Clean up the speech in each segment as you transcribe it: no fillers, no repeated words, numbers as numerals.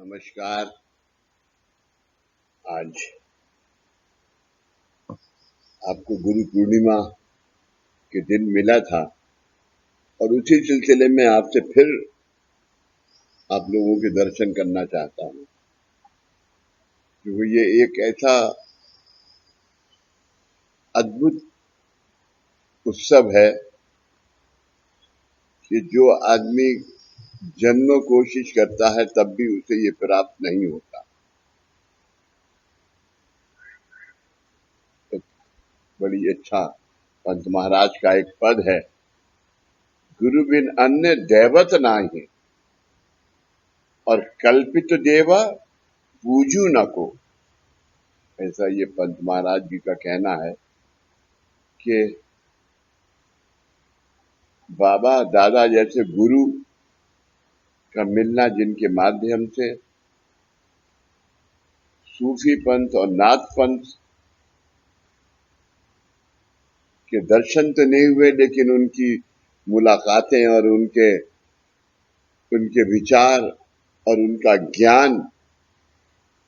नमस्कार। आज आपको गुरु पूर्णिमा के दिन मिला था और उसी सिलसिले में आपसे फिर आप लोगों के दर्शन करना चाहता हूँ, क्योंकि ये एक ऐसा अद्भुत उत्सव है कि जो आदमी जन्मों कोशिश करता है तब भी उसे ये प्राप्त नहीं होता। तो बड़ी अच्छा पंत महाराज का एक पद है, गुरु बिन अन्य दैवत नाही और कल्पित देवा पूजू न को। ऐसा ये पंत महाराज जी का कहना है कि बाबा दादा जैसे गुरु का मिलना, जिनके माध्यम से सूफी पंथ और नाथ पंथ के दर्शन तो नहीं हुए, लेकिन उनकी मुलाकातें और उनके विचार और उनका ज्ञान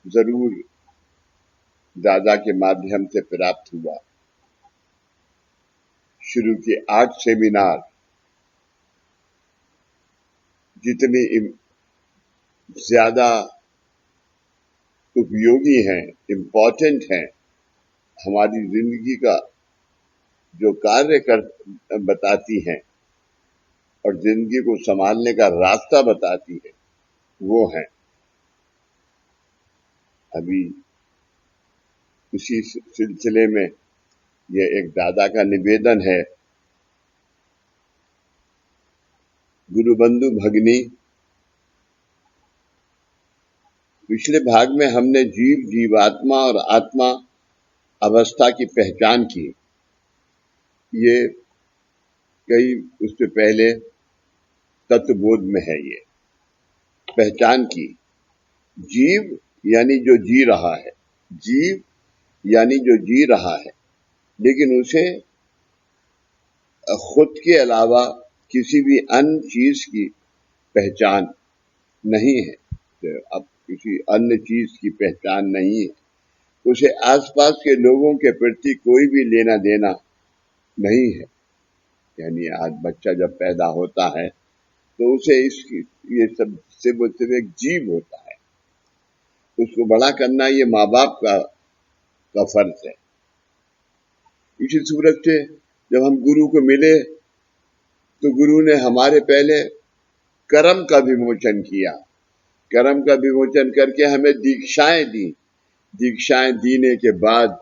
जरूर दादा के माध्यम से प्राप्त हुआ। शुरू के 8 सेमिनार जितनी ज्यादा उपयोगी हैं, इम्पोर्टेंट हैं, हमारी जिंदगी का जो कार्य कर बताती हैं और जिंदगी को संभालने का रास्ता बताती है, वो है। अभी उसी सिलसिले में ये एक दादा का निवेदन है। गुरुबंधु भगनी, पिछले भाग में हमने जीव, जीवात्मा और आत्मा अवस्था की पहचान की। ये कई उससे पहले तत्वबोध में है, ये पहचान की। जीव यानी जो जी रहा है, जीव यानी जो जी रहा है, लेकिन उसे खुद के अलावा किसी भी अन्य चीज की पहचान नहीं है। तो अब किसी अन्य चीज की पहचान नहीं है, उसे आसपास के लोगों के प्रति कोई भी लेना देना नहीं है। यानी आज बच्चा जब पैदा होता है तो उसे इसकी ये सब से वो सिर्फ एक जीव होता है, उसको बड़ा करना ये माँ बाप का फर्ज है। इसी सूरत से जब हम गुरु को मिले तो गुरु ने हमारे पहले कर्म का विमोचन किया। कर्म का विमोचन करके हमें दीक्षाएं दी। दीक्षाएं देने के बाद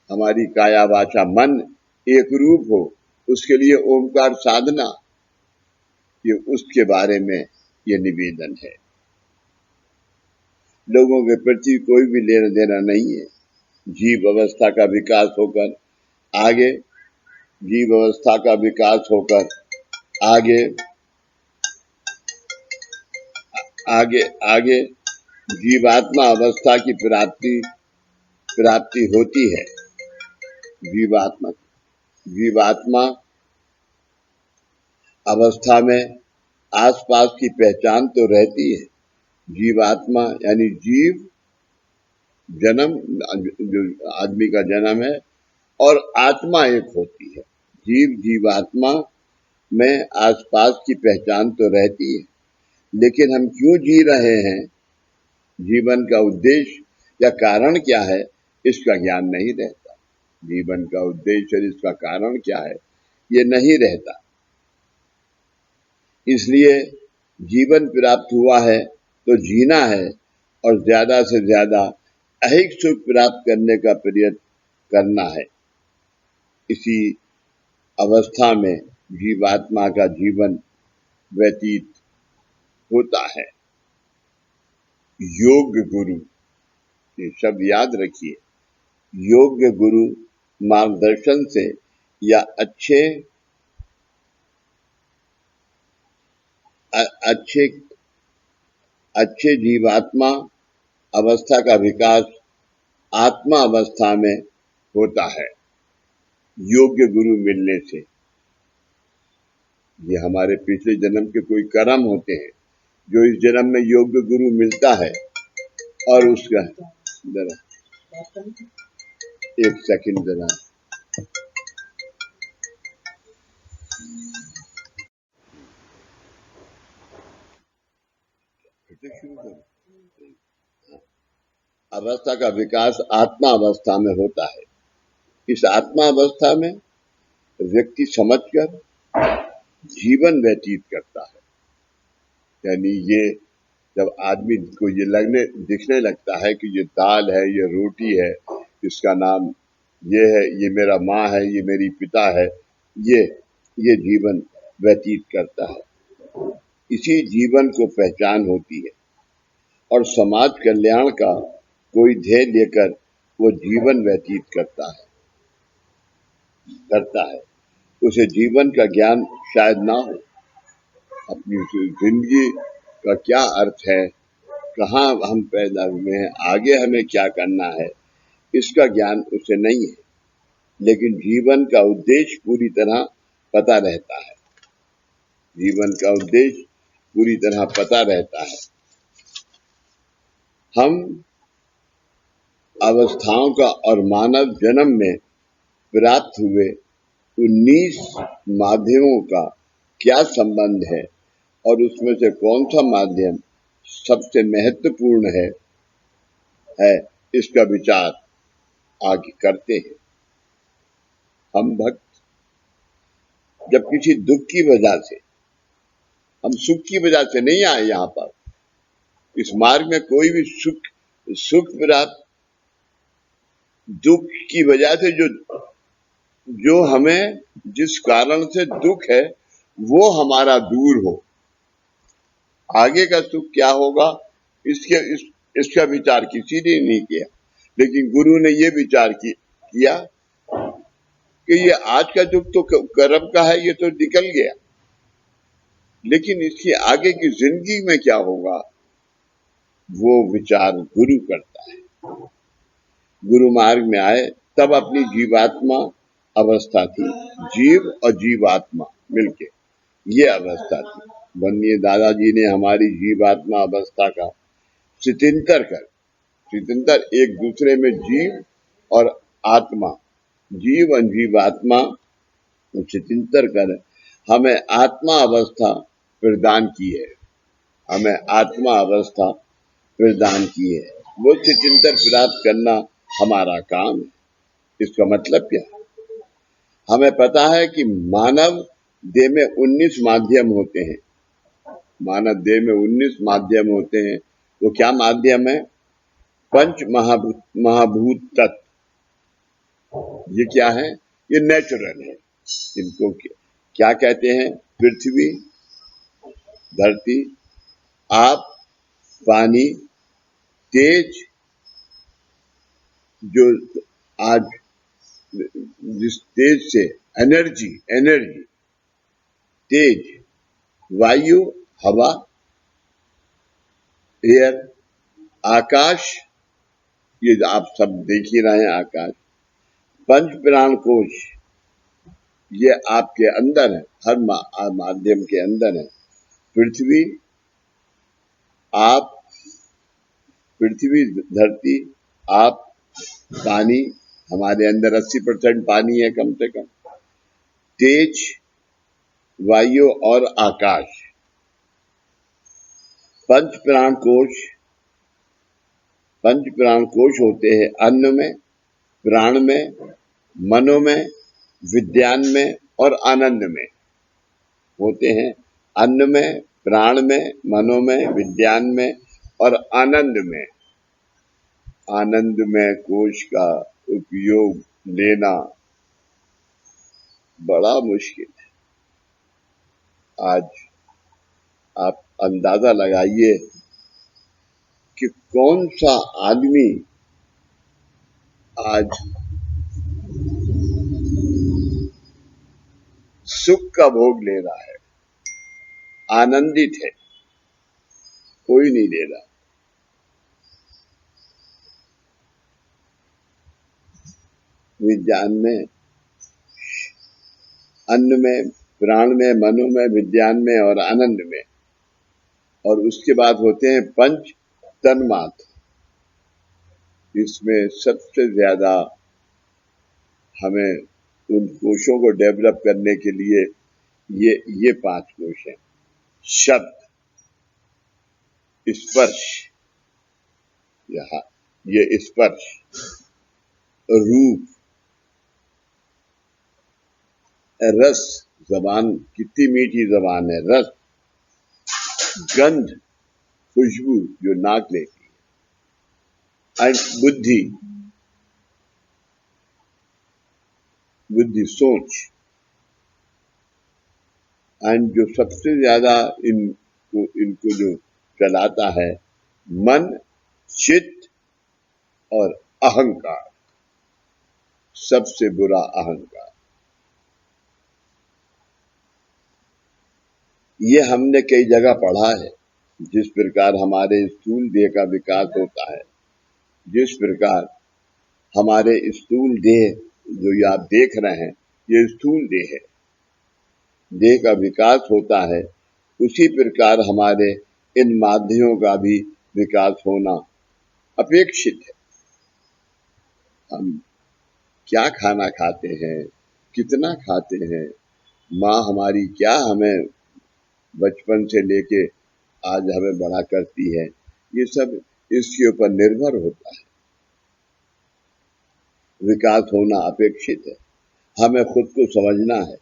हमारी काया वाचा मन एक रूप हो, उसके लिए ओमकार साधना, ये उसके बारे में ये निवेदन है। लोगों के प्रति कोई भी लेना देना नहीं है। जीव अवस्था का विकास होकर आगे, जीव अवस्था का विकास होकर आगे आगे आगे जीवात्मा अवस्था की प्राप्ति होती है। जीवात्मा अवस्था में आसपास की पहचान तो रहती है। जीवात्मा यानी जीव, जन्म, जो आदमी का जन्म है, और आत्मा एक होती है। जीव जीवात्मा में आसपास की पहचान तो रहती है, लेकिन हम क्यों जी रहे हैं, जीवन का उद्देश्य या कारण क्या है, इसका ज्ञान नहीं रहता। जीवन का उद्देश्य और इसका कारण क्या है, ये नहीं रहता। इसलिए जीवन प्राप्त हुआ है तो जीना है और ज्यादा से ज्यादा ऐहिक सुख प्राप्त करने का प्रयत्न करना है। इसी अवस्था में जीवात्मा का जीवन व्यतीत होता है। योग्य गुरु, ये शब्द याद रखिए, योग्य गुरु मार्गदर्शन से या अच्छे जीवात्मा अवस्था का विकास आत्मा अवस्था में होता है, योग्य गुरु मिलने से। ये हमारे पिछले जन्म के कोई कर्म होते हैं, जो इस जन्म में योग्य गुरु मिलता है और उसका जरा एक सेकंड जरा अवस्था का विकास आत्मा अवस्था में होता है। इस आत्मा अवस्था में व्यक्ति समझकर जीवन व्यतीत करता है। यानी ये जब आदमी को ये दिखने लगता है कि ये दाल है, ये रोटी है, इसका नाम ये है, ये मेरा माँ है, ये मेरी पिता है, ये जीवन व्यतीत करता है। इसी जीवन को पहचान होती है और समाज कल्याण का कोई ध्येय लेकर वो जीवन व्यतीत करता है। उसे जीवन का ज्ञान शायद ना हो, अपनी जिंदगी का क्या अर्थ है, कहाँ हम पैदा हुए हैं, आगे हमें क्या करना है, इसका ज्ञान उसे नहीं है, लेकिन जीवन का उद्देश्य पूरी तरह पता रहता है। जीवन का उद्देश्य पूरी तरह पता रहता है। हम अवस्थाओं का और मानव जन्म में प्राप्त हुए 19 माध्यमों का क्या संबंध है और उसमें से कौन सा माध्यम सबसे महत्वपूर्ण है इसका विचार आगे करते हैं। हम भक्त जब किसी दुख की वजह से, हम सुख की वजह से नहीं आए यहाँ पर। इस मार्ग में कोई भी सुख प्राप्त दुख की वजह से जो हमें जिस कारण से दुख है वो हमारा दूर हो, आगे का सुख क्या होगा इसका विचार किसी ने नहीं किया। लेकिन गुरु ने ये विचार किया कि ये आज का दुख तो कर्म का है, ये तो निकल गया, लेकिन इसकी आगे की जिंदगी में क्या होगा वो विचार गुरु करता है। गुरु मार्ग में आए तब अपनी जीवात्मा अवस्था थी, जीव और जीवात्मा मिलके ये अवस्था थी। वंदनीय दादाजी ने हमारी जीवात्मा अवस्था का चिंतन एक दूसरे में जीव और आत्मा, जीव और जीवात्मा चिंतन कर हमें आत्मा अवस्था प्रदान की है, हमें आत्मा अवस्था प्रदान की है। वो चिंतन प्राप्त करना हमारा काम है। इसका मतलब क्या है? हमें पता है कि मानव देह में 19 माध्यम होते हैं। मानव देह में 19 माध्यम होते हैं। वो क्या माध्यम है? पंच महाभूत तत्व। ये क्या है? ये नेचुरल है। इनको क्या कहते हैं? पृथ्वी, धरती, आप, पानी, तेज, जो आज जिस तेज से एनर्जी, तेज, वायु, हवा, एयर, आकाश, ये आप सब देख ही रहे हैं आकाश। पंच प्राण कोश ये आपके अंदर है, हर माध्यम के अंदर है। पृथ्वी, आप, पृथ्वी, धरती, आप, पानी, हमारे अंदर 80% पानी है कम से कम, तेज, वायु और आकाश। पंच प्राण कोश होते हैं अन्न में, प्राण में, मनो में, विज्ञान में और आनंद में होते हैं। अन्न में, प्राण में, मनो में, विज्ञान में और आनंद में। आनंद में कोश का उपयोग लेना बड़ा मुश्किल है। आज आप अंदाजा लगाइए कि कौन सा आदमी आज सुख का भोग ले रहा है, आनंदित है। कोई नहीं ले रहा। विज्ञान में, अन्न में, प्राण में, मनो में, विज्ञान में और आनंद में और उसके बाद होते हैं पंच तन्मात्र। इसमें सबसे ज्यादा हमें उन कोशों को डेवलप करने के लिए ये 5 कोश हैं। शब्द, स्पर्श, यहाँ ये स्पर्श, रूप, रस, जबान कितनी मीठी जबान है, रस, गंध, खुशबू जो नाक लेती है, एंड बुद्धि, सोच, एंड जो सबसे ज्यादा इनको जो चलाता है, मन, चित्त और अहंकार। सबसे बुरा अहंकार। ये हमने कई जगह पढ़ा है। जिस प्रकार हमारे स्थूल देह का विकास होता है, जिस प्रकार हमारे स्थूल देह जो ये आप देख रहे हैं, ये स्थूल देह है, देह का विकास होता है, उसी प्रकार हमारे इन माध्यमों का भी विकास होना अपेक्षित है। हम क्या खाना खाते हैं, कितना खाते हैं, माँ हमारी क्या हमें बचपन से लेके आज हमें बड़ा करती है, ये सब इसके ऊपर निर्भर होता है। विकास होना अपेक्षित है। हमें खुद को समझना है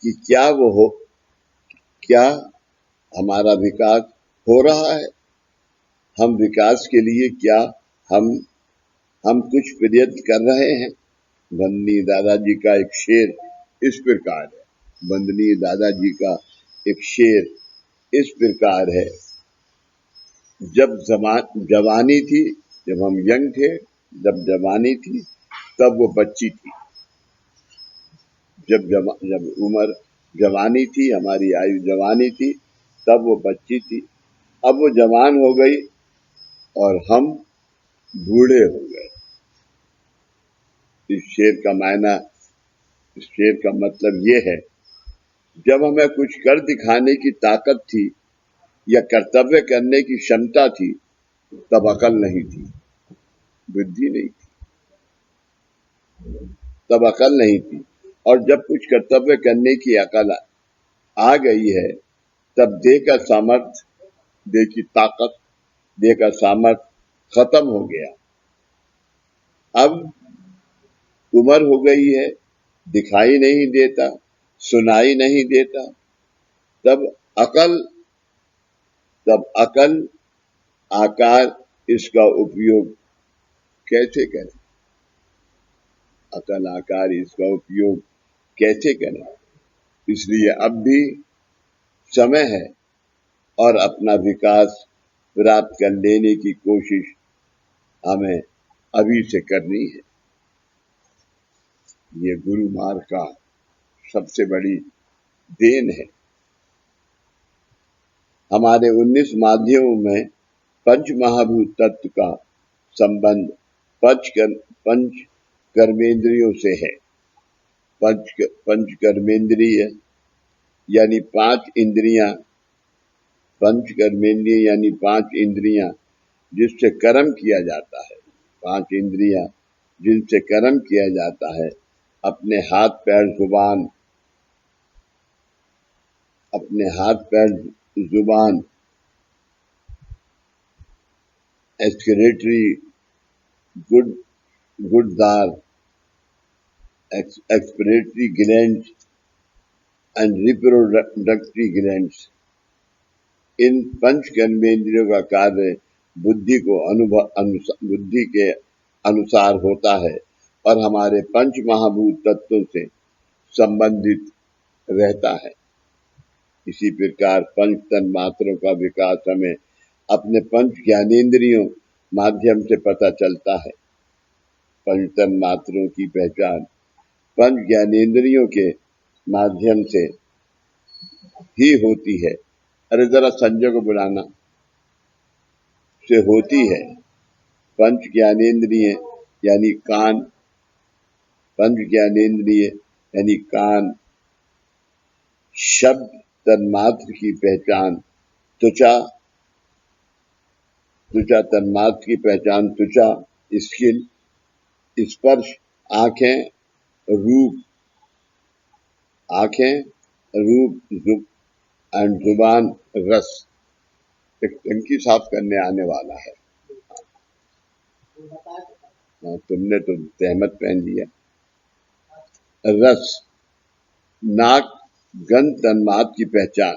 कि क्या हमारा विकास हो रहा है। हम विकास के लिए क्या हम कुछ प्रयत्न कर रहे हैं। बंदनी दादाजी का एक शेर इस प्रकार है, बंदनी दादाजी का एक शेर इस प्रकार है, जब जवानी थी, जब हम यंग थे, जब जवानी थी तब वो बच्ची थी। जब उम्र जवानी थी, हमारी आयु जवानी थी, तब वो बच्ची थी। अब वो जवान हो गई और हम बूढ़े हो गए। इस शेर का मायना, इस शेर का मतलब ये है, जब हमें कुछ कर दिखाने की ताकत थी या कर्तव्य करने की क्षमता थी, तब अकल नहीं थी, बुद्धि नहीं थी, तब अकल नहीं थी। और जब कुछ कर्तव्य करने की अकल आ गई है, तब देह का सामर्थ्य, देह की ताकत, देह का सामर्थ्य खत्म हो गया। अब उम्र हो गई है, दिखाई नहीं देता, सुनाई नहीं देता, तब अकल आकार इसका उपयोग कैसे करें, अकल आकार इसका उपयोग कैसे करें। इसलिए अब भी समय है और अपना विकास प्राप्त कर लेने की कोशिश हमें अभी से करनी है। ये गुरु मार्ग का सबसे बड़ी देन है। हमारे 19 माध्यमों में पंच महाभूत तत्व का संबंध पंच कर्मेंद्रियों से है। पंच कर्मेंद्रिय यानी 5 इंद्रियां, पंच कर्मेंद्रिय यानी 5 इंद्रियां जिससे कर्म किया जाता है, 5 इंद्रियां जिनसे कर्म किया जाता है। अपने हाथ पैर जुबान, अपने हाथ पैर जुबान, एक्सक्रीटरी गुदद्वार, excretory glands and reproductory glands. इन पंच कर्मेंद्रियों का कार्य बुद्धि के अनुसार होता है और हमारे पंच महाभूत तत्वों से संबंधित रहता है। इसी प्रकार पंच तन्मात्रों का विकास हमें अपने पंच ज्ञानेंद्रियों माध्यम से पता चलता है। पंच तन्मात्रों की पहचान पंच ज्ञानेंद्रियों के माध्यम से ही होती है। अरे जरा संजय को बुलाना, से होती है। पंच ज्ञानेंद्रिय यानी कान, पंच ज्ञानेंद्रिय यानी कान, शब्द तन्मात्र की पहचान त्वचा, त्वचा तन्मात्र की पहचान, त्वचा, स्किन, स्पर्श, आंखें, रूप, आंखें, रूप, एंड जुबान, रस। एक टंकी साफ करने आने वाला है। तुमने तो तहमत पहन लिया। रस, नाक, गंध तन्मात्र की पहचान।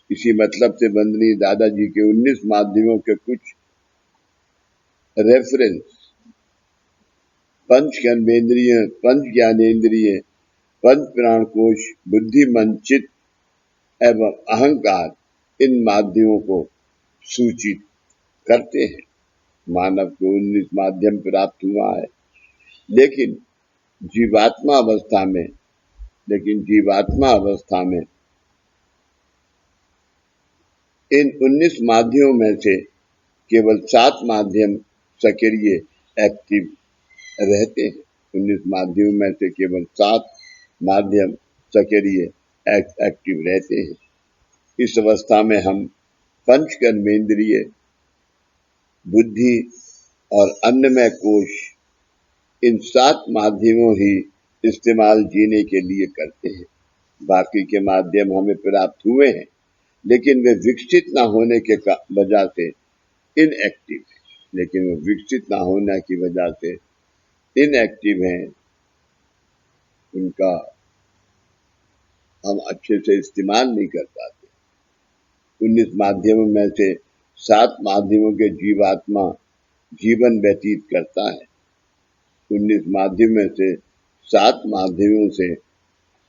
इसी मतलब से वंदनीय दादाजी के 19 माध्यमों के कुछ रेफरेंस: पंच कर्मेंद्रिय, पंच ज्ञानेन्द्रिय, पंच प्राण कोश, बुद्धि, मन, चित्त एवं अहंकार, इन माध्यमों को सूचित करते हैं। मानव को 19 माध्यम प्राप्त हुआ है, लेकिन जीवात्मा अवस्था में इन 19 माध्यमों में से केवल 7 माध्यम सक्रिय एक्टिव रहते हैं। 19 माध्यमों में से केवल 7 माध्यम सक्रिय एक्टिव रहते हैं। इस अवस्था में हम पंच कर्मेंद्रिय, बुद्धि और अन्नमय कोश, इन 7 माध्यमों ही इस्तेमाल जीने के लिए करते हैं। बाकी के माध्यम हमें प्राप्त हुए हैं, लेकिन वे विकसित न होने के वजह से इनएक्टिव है। लेकिन वो विकसित न होने की वजह से इनएक्टिव हैं, उनका हम अच्छे से इस्तेमाल नहीं कर पाते। 19 माध्यमों में से 7 माध्यमों के जीवात्मा जीवन व्यतीत करता है। 19 माध्यम में से 7 माध्यमों से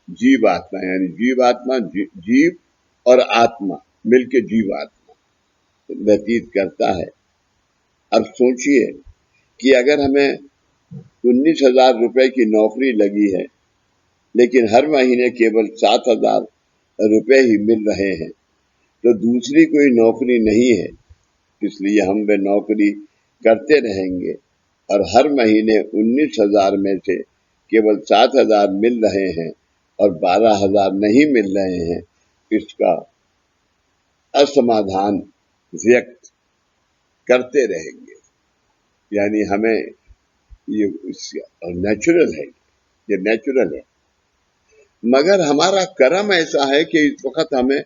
जीवात्मा, यानी जीवात्मा, जीव और आत्मा मिलके जीवात्मा व्यतीत करता है। अब सोचिए कि अगर हमें 19,000 रुपए की नौकरी लगी है, लेकिन हर महीने केवल 7,000 रुपए ही मिल रहे हैं, तो दूसरी कोई नौकरी नहीं है, इसलिए हम वे नौकरी करते रहेंगे और हर महीने 19,000 में से केवल 7,000 मिल रहे हैं और 12,000 नहीं मिल रहे हैं। इसका असमाधान व्यक्त करते रहेंगे। यानी हमें ये नेचुरल है, ये नेचुरल है। मगर हमारा कर्म ऐसा है कि इस वक्त हमें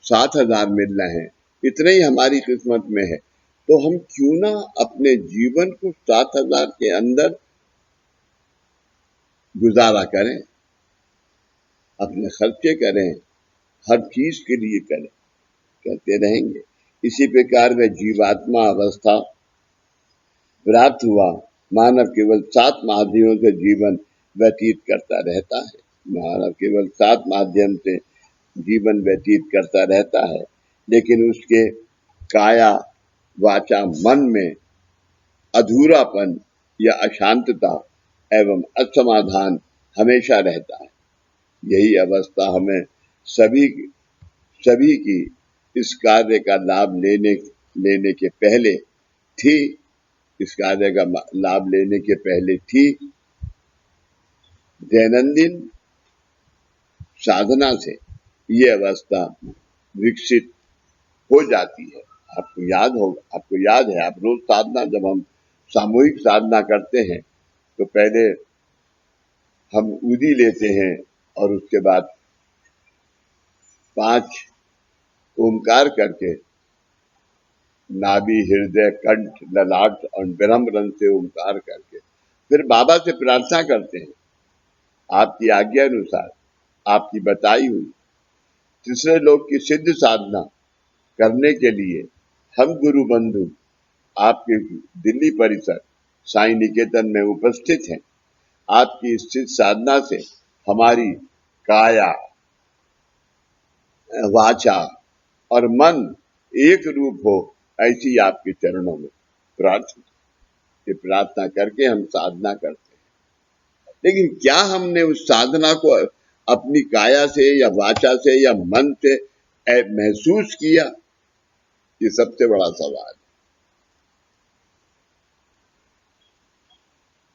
7,000 मिल रहे हैं, इतने ही हमारी किस्मत में है, तो हम क्यों ना अपने जीवन को 7,000 के अंदर गुजारा करें, अपने खर्चे करें, हर चीज के लिए करें, करते रहेंगे। इसी प्रकार में जीवात्मा अवस्था प्राप्त हुआ, मानव केवल 7 माध्यमों से जीवन व्यतीत करता रहता है। मानव केवल 7 माध्यम से जीवन व्यतीत करता रहता है, लेकिन उसके काया, वाचा, मन में अधूरापन या अशांतता एवं असमाधान हमेशा रहता है। यही अवस्था हमें सभी की इस कार्य का लाभ लेने के पहले थी। इस कार्य का लाभ लेने के पहले थी। दैनंदिन साधना से ये अवस्था विकसित हो जाती है। आपको याद है, आप रोज साधना, जब हम सामूहिक साधना करते हैं तो पहले हम ऊदी लेते हैं और उसके बाद 5 ओमकार करके नाभि, हृदय, कंठ, ललाट और ब्रह्म से ओमकार करके फिर बाबा से प्रार्थना करते हैं, आपकी आज्ञा अनुसार, आपकी बताई हुई तीसरे लोक की सिद्ध साधना करने के लिए हम गुरु बंधु आपके दिल्ली परिसर साईं निकेतन में उपस्थित हैं। आपकी इस सिद्ध साधना से हमारी काया, वाचा और मन एक रूप हो, ऐसी आपके चरणों में प्रार्थना। ये प्रार्थना करके हम साधना करते हैं। लेकिन क्या हमने उस साधना को अपनी काया से या वाचा से या मन से महसूस किया? ये सबसे बड़ा सवाल है।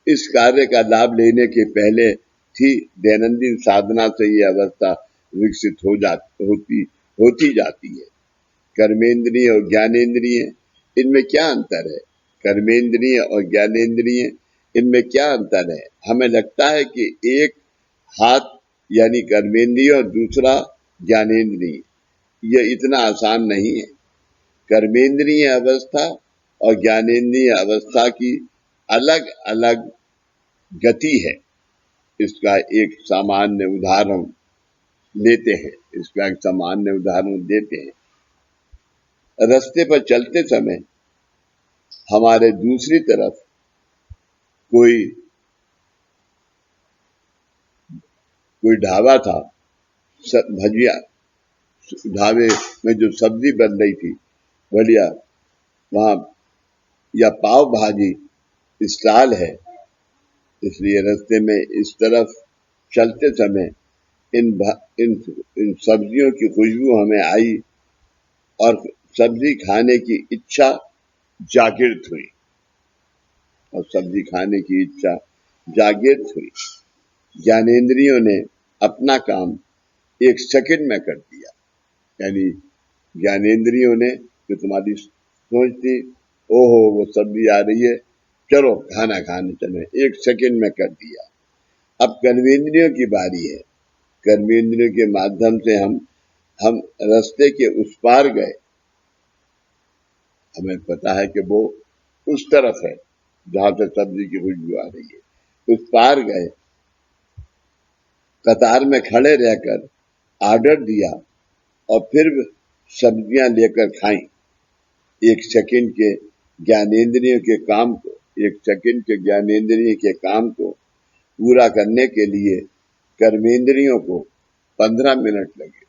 इस कार्य का लाभ लेने के पहले थी दैनंदिन साधना से ये अवस्था विकसित होती होती जाती है। कर्मेंद्रिय और ज्ञानेंद्रिय, इनमें क्या अंतर है? कर्मेंद्रिय और ज्ञानेंद्रिय, इनमें क्या अंतर है? हमें लगता है कि एक हाथ यानी कर्मेंद्रिय और दूसरा ज्ञानेंद्रिय, ये इतना आसान नहीं है। कर्मेंद्रिय अवस्था और ज्ञानेंद्रिय अवस्था की अलग अलग गति है। इसका एक सामान्य उदाहरण लेते हैं, इसका एक सामान्य उदाहरण देते हैं। रास्ते पर चलते समय हमारे दूसरी तरफ कोई ढाबा था, भजिया, ढाबे में जो सब्जी बन रही थी बढ़िया, वहां या पाव भाजी स्टॉल है, इसलिए रास्ते में इस तरफ चलते समय इन सब्जियों की खुशबू हमें आई और सब्जी खाने की इच्छा जागृत हुई, और सब्जी खाने की इच्छा जागृत हुई। ज्ञानेंद्रियों ने अपना काम 1 सेकंड में कर दिया, यानी ज्ञानेंद्रियों ने जो तुम्हारी सोच थी, ओहो वो सब्जी आ रही है, चलो खाना खाने चले, 1 सेकंड में कर दिया। अब कर्मेंद्रियों की बारी है। कर्मेंद्रियों के माध्यम से हम रास्ते के उस पार गए, हमें पता है कि वो उस तरफ है जहां से सब्जी की खुशबू आ रही है, उस पार गए, कतार में खड़े रहकर ऑर्डर दिया और फिर सब्जियां लेकर खाई। 1 सेकंड के ज्ञानेंद्रियों के काम को, 1 सेकंड के ज्ञानेंद्रिय के काम को पूरा करने के लिए कर्मेंद्रियों को 15 मिनट लगे।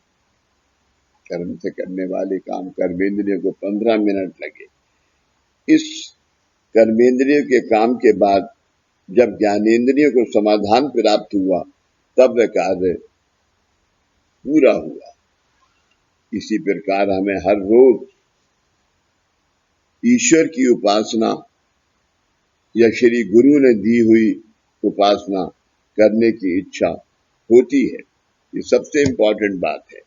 कर्म से करने वाले काम कर्मेंद्रियों को 15 मिनट लगे। इस कर्मेंद्रियों के काम के बाद जब ज्ञानेंद्रियों को समाधान प्राप्त हुआ, तब वह कार्य पूरा हुआ। इसी प्रकार हमें हर रोज ईश्वर की उपासना या श्री गुरु ने दी हुई उपासना करने की इच्छा होती है। ये सबसे इम्पोर्टेंट बात है,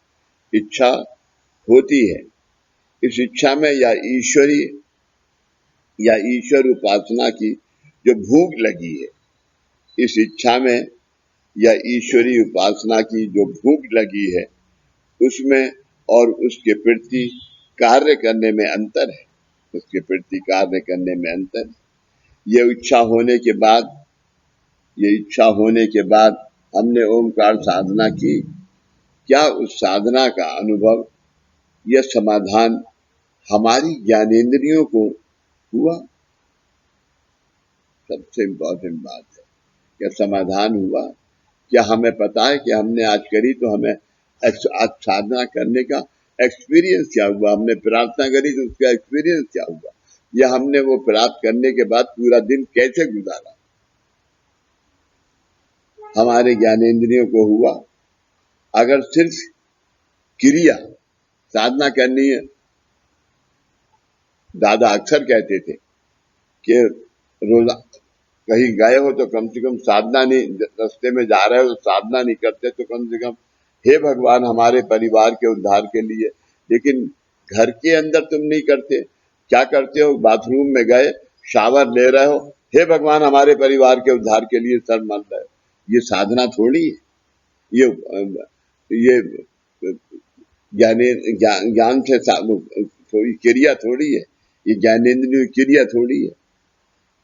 इच्छा होती है। इस इच्छा में या ईश्वर उपासना की जो भूख लगी है, इस इच्छा में या ईश्वरी उपासना की जो भूख लगी है, उसमें और उसके प्रति कार्य करने में अंतर है, उसके प्रति कार्य करने में अंतर है। ये इच्छा होने के बाद हमने ओमकार साधना की, क्या उस साधना का अनुभव या समाधान हमारी ज्ञानेंद्रियों को हुआ? सबसे इम्पोर्टेंट बात है, क्या समाधान हुआ? क्या हमें पता है कि हमने आज करी तो हमें आज साधना करने का एक्सपीरियंस क्या हुआ? हमने प्रार्थना करी तो उसका एक्सपीरियंस क्या हुआ? या हमने वो प्राप्त करने के बाद पूरा दिन कैसे गुजारा? हमारे ज्ञानेंद्रियों को हुआ? अगर सिर्फ क्रिया साधना करनी है, दादा अक्सर कहते थे कि रोजा कहीं गए हो तो कम से कम साधना नहीं, रास्ते में जा रहे हो तो साधना नहीं करते तो कम से कम हे भगवान हमारे परिवार के उद्धार के लिए। लेकिन घर के अंदर तुम नहीं करते, क्या करते हो? बाथरूम में गए, शावर ले रहे हो, हे भगवान हमारे परिवार के उद्धार के लिए सर मन रहे हो। ये साधना थोड़ी है, ये ज्ञान से थोड़ी क्रिया थोड़ी है, ये ज्ञानेंद्रिय क्रिया थोड़ी है,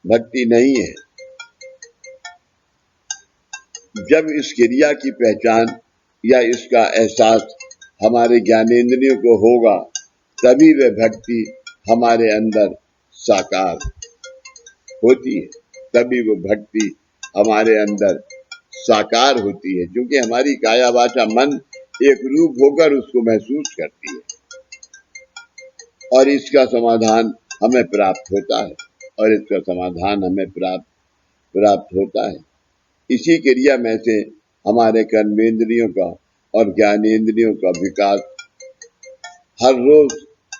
भक्ति नहीं है। जब इस क्रिया की पहचान या इसका एहसास हमारे ज्ञानेंद्रियों को होगा, तभी वह भक्ति हमारे अंदर साकार होती है, तभी वो भक्ति हमारे अंदर साकार होती है, क्योंकि हमारी काया वाचा मन एक रूप होकर उसको महसूस करती है और इसका समाधान हमें प्राप्त होता है, और इसका समाधान हमें प्राप्त होता है। इसी क्रिया में से हमारे कर्मेंद्रियों का और ज्ञानेंद्रियों का विकास हर रोज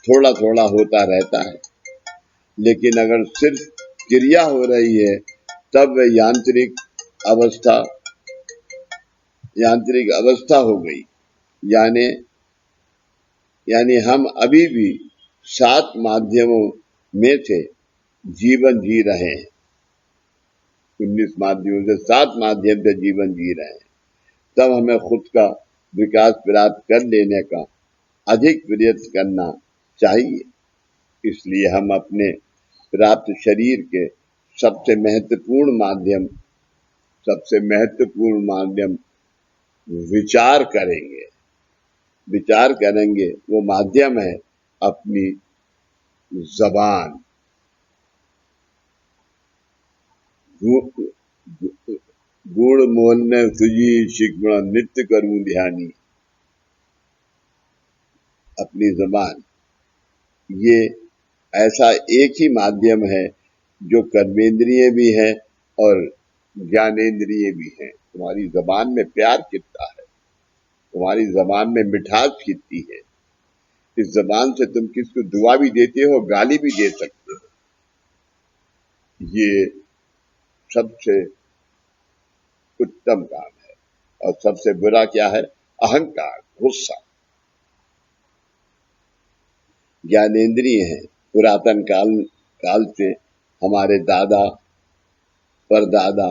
थोड़ा थोड़ा होता रहता है। लेकिन अगर सिर्फ क्रिया हो रही है, तब वह यांत्रिक अवस्था हो गई, यानी यानी हम अभी भी 7 माध्यमों में से जीवन जी रहे हैं। 19 माध्यमों से 7 माध्यम से जीवन जी रहे हैं। तब हमें खुद का विकास प्राप्त कर लेने का अधिक प्रयत्न करना चाहिए। इसलिए हम अपने प्राप्त शरीर के सबसे महत्वपूर्ण माध्यम विचार करेंगे। वो माध्यम है अपनी जबान। गुण मोल ने तुझी शिकवण नित्य करूं ध्यानी। अपनी जबान ये ऐसा एक ही माध्यम है जो कर्मेंद्रिय भी है और ज्ञानेंद्रिय भी है। तुम्हारी जबान में प्यार कितना है, तुम्हारी जबान में मिठास कितनी है। इस जबान से तुम किसको दुआ भी देते हो, गाली भी दे सकते हो। ये सबसे उत्तम काम है। और सबसे बुरा क्या है? अहंकार, गुस्सा। ज्ञानेंद्रिय है। पुरातन काल से हमारे दादा परदादा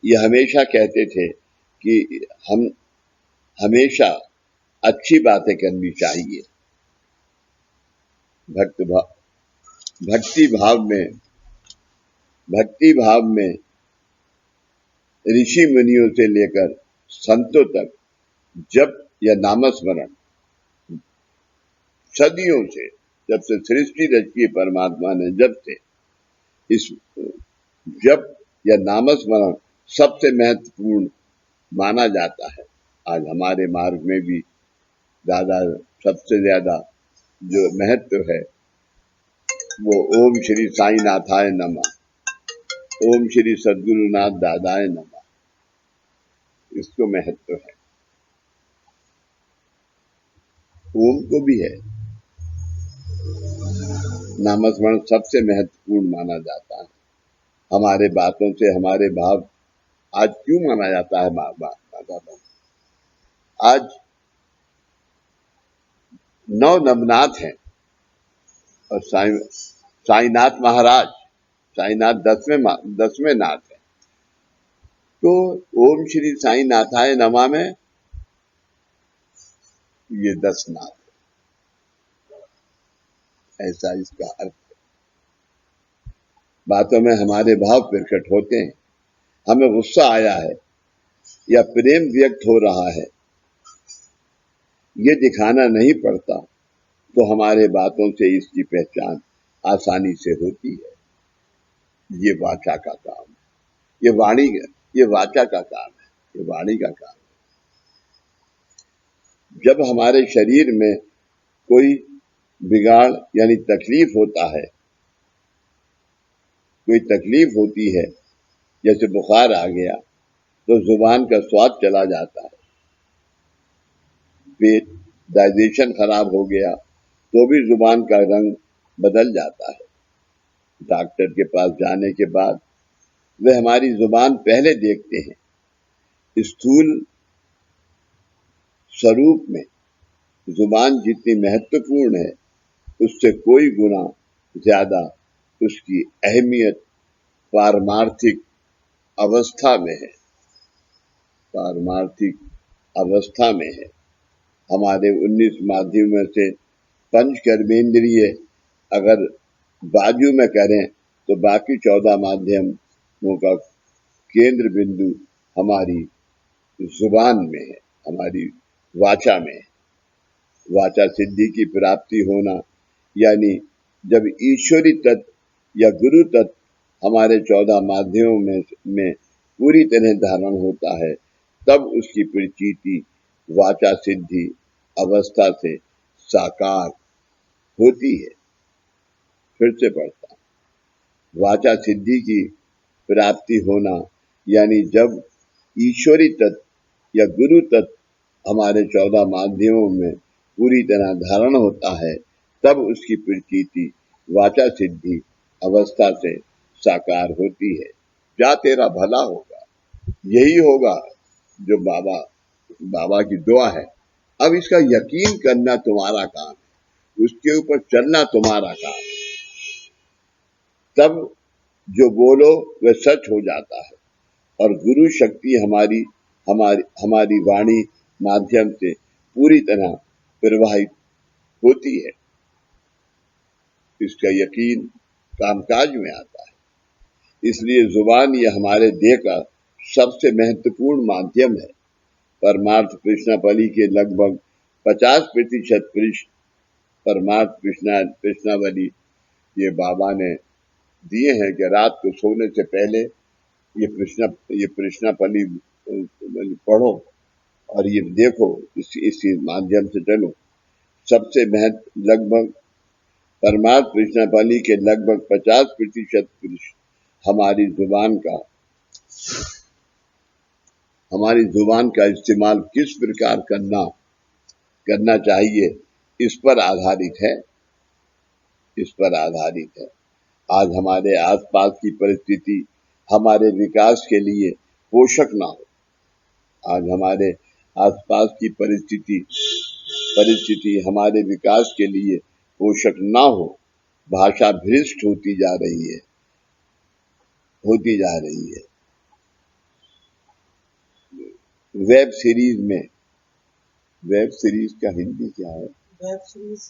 ये हमेशा कहते थे कि हम हमेशा अच्छी बातें करनी चाहिए। भक्ति भाव में ऋषि मुनियों से लेकर संतों तक जप या नामस्मरण सदियों से, जब से सृष्टि रची परमात्मा ने, जब से इस जप या नामस्मरण सबसे महत्वपूर्ण माना जाता है। आज हमारे मार्ग में भी दादा सबसे ज्यादा जो महत्व है वो ओम श्री साई नाथाय नमः, ओम श्री सद्गुरुनाथ दादाय नमः, इसको महत्व है। ओम को भी है। नामस्मरण सबसे महत्वपूर्ण माना जाता है। हमारे बातों से हमारे भाव आज क्यों माना जाता है? आज 9 नवनाथ हैं और साईनाथ महाराज, साईनाथ 10वें नाथ है। तो ओम श्री साई नाथाय नमः में ये 10 नाथ है, ऐसा इसका अर्थ है। बातों में हमारे भाव प्रकट होते हैं। हमें गुस्सा आया है या प्रेम व्यक्त हो रहा है, ये दिखाना नहीं पड़ता, तो हमारे बातों से इसकी पहचान आसानी से होती है। ये वाचा का काम है, ये वाचा का काम है, ये वाणी का काम है। जब हमारे शरीर में कोई बिगाड़ यानी तकलीफ होती है, जैसे बुखार आ गया तो जुबान का स्वाद चला जाता है, पेट डाइजेशन खराब हो गया तो भी जुबान का रंग बदल जाता है। डॉक्टर के पास जाने के बाद वे हमारी जुबान पहले देखते हैं। स्थूल स्वरूप में जुबान जितनी महत्वपूर्ण है, उससे कोई गुना ज्यादा उसकी अहमियत पारमार्थिक अवस्था में है। हमारे 19 माध्यमों से पंच कर्मेंद्रिय अगर बाजू में करें तो बाकी 14 माध्यमों का केंद्र बिंदु हमारी जुबान में है, हमारी वाचा में है। वाचा सिद्धि की प्राप्ति होना यानी जब ईश्वरी तत्व या गुरु तत्व हमारे 14 माध्यमों में पूरी तरह धारण होता है, तब उसकी प्रतीति वाचा सिद्धि अवस्था से साकार होती है। फिर से पढ़ता, वाचा सिद्धि की प्राप्ति होना यानी जब ईश्वरी तत्व या गुरु तत्व हमारे 14 माध्यमों में पूरी तरह धारण होता है, तब उसकी प्रतीति वाचा सिद्धि अवस्था से साकार होती है। जा तेरा भला होगा, यही होगा जो बाबा की दुआ है। अब इसका यकीन करना तुम्हारा काम है। उसके ऊपर चलना तुम्हारा काम। तब जो बोलो वह सच हो जाता है और गुरु शक्ति हमारी हमारी हमारी वाणी माध्यम से पूरी तरह प्रवाहित होती है। इसका यकीन कामकाज में आता है। इसलिए जुबान ये हमारे देह का सबसे महत्वपूर्ण माध्यम है। परमार्थ कृष्णावली के लगभग 50% परमार्थ कृष्णावली ये बाबा ने दिए हैं कि रात को सोने से पहले ये कृष्णावली पढ़ो और ये देखो, इसी माध्यम से चलो। सबसे लगभग परमार्थ कृष्णावली के लगभग 50% हमारी जुबान का इस्तेमाल किस प्रकार करना चाहिए इस पर आधारित है। आज हमारे आसपास की परिस्थिति हमारे विकास के लिए पोषक ना हो। आज हमारे आसपास की परिस्थिति हमारे विकास के लिए पोषक ना हो। भाषा भ्रष्ट होती जा रही है। वेब सीरीज का हिंदी क्या है? वेब सीरीज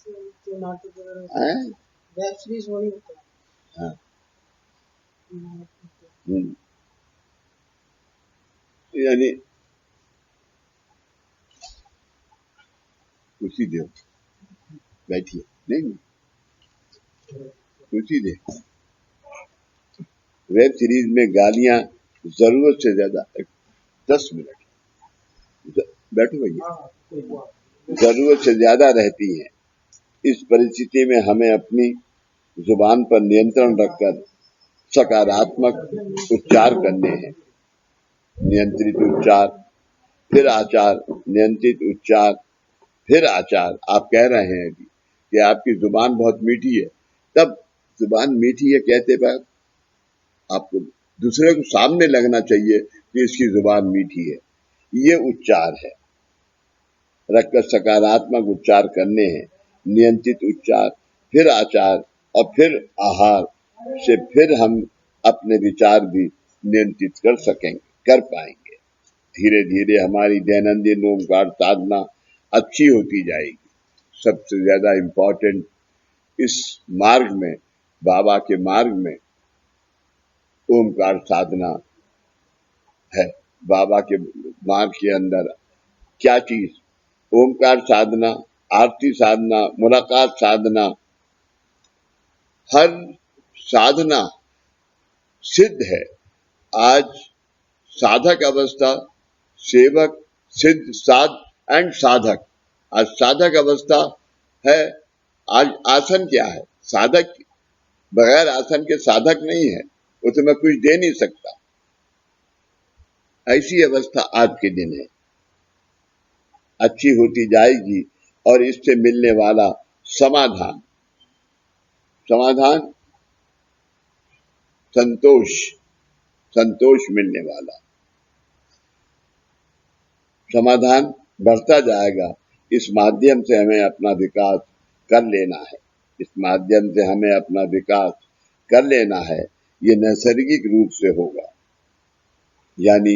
जो नाटक वगैरह हैं? वेब सीरीज वही होता है। हाँ। यानी कुर्सी दो, बैठिए। नहीं, कुर्सी दे। वेब सीरीज में गालियां जरूरत से ज्यादा 10 मिनट बैठो भैया, जरूरत से ज्यादा रहती हैं। इस परिस्थिति में हमें अपनी जुबान पर नियंत्रण रखकर सकारात्मक उच्चार करने हैं। नियंत्रित उच्चार, फिर आचार, नियंत्रित उच्चार, फिर आचार। आप कह रहे हैं कि आपकी जुबान बहुत मीठी है, तब जुबान मीठी है कहते वक्त आपको दूसरे को सामने लगना चाहिए कि इसकी जुबान मीठी है। ये उच्चार है। रखकर सकारात्मक उच्चार करने हैं। नियंत्रित उच्चार, फिर आचार और फिर आहार से फिर हम अपने विचार भी नियंत्रित कर पाएंगे। धीरे धीरे हमारी दैनंदिन ओंकार साधना अच्छी होती जाएगी। सबसे ज्यादा इम्पोर्टेंट इस मार्ग में, बाबा के मार्ग में ओंकार साधना है। बाबा के मार्ग के अंदर क्या चीज? ओंकार साधना, आरती साधना, मुलाकात साधना, हर साधना सिद्ध है। आज साधक अवस्था, सेवक, सिद्ध, साधक। आज साधक अवस्था है। आज आसन क्या है? साधक बगैर आसन के साधक नहीं है, वो तो मैं कुछ दे नहीं सकता। ऐसी अवस्था आज के दिन है। अच्छी होती जाएगी और इससे मिलने वाला समाधान, संतोष मिलने वाला, समाधान बढ़ता जाएगा। इस माध्यम से हमें अपना विकास कर लेना है। ये नैसर्गिक रूप से होगा। यानी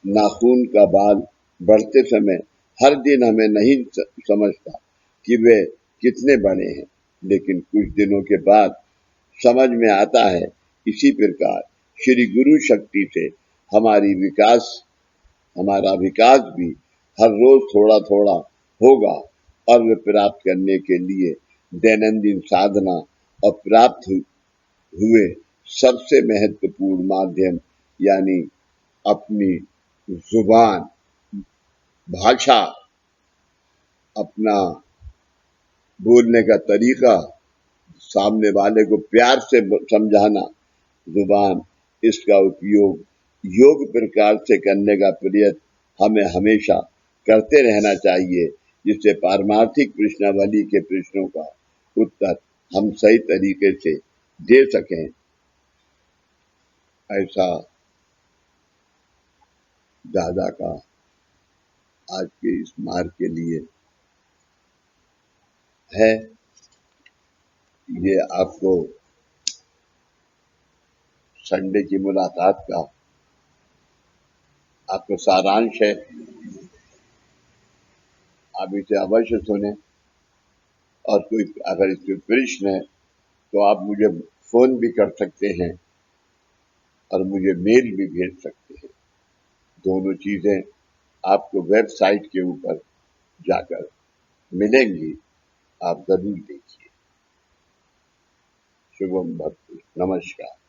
नाखून का बाल बढ़ते समय हर दिन हमें नहीं समझता कि वे कितने बड़े हैं, लेकिन कुछ दिनों के बाद समझ में आता है। इसी प्रकार श्री गुरु शक्ति से हमारा विकास भी हर रोज थोड़ा थोड़ा होगा और वे प्राप्त करने के लिए दैनंदिन साधना और प्राप्त हुए सबसे महत्वपूर्ण माध्यम यानी अपनी जुबान, भाषा, अपना बोलने का तरीका, सामने वाले को प्यार से समझाना, जुबान, इसका उपयोग योग प्रकार से करने का प्रयत्न हमें हमेशा करते रहना चाहिए, जिससे पारमार्थिक प्रश्नावली के प्रश्नों का उत्तर हम सही तरीके से दे सकें। ऐसा दादा का आज के इस मार्ग के लिए है। ये आपको संडे की मुलाकात का आपको सारांश है। आप इसे अवश्य सुने और कोई अगर इसमें प्रश्न है तो आप मुझे फोन भी कर सकते हैं और मुझे मेल भी भेज सकते हैं। दोनों चीजें आपको वेबसाइट के ऊपर जाकर मिलेंगी, आप जरूर देखिए। शुभम भवतु। नमस्कार।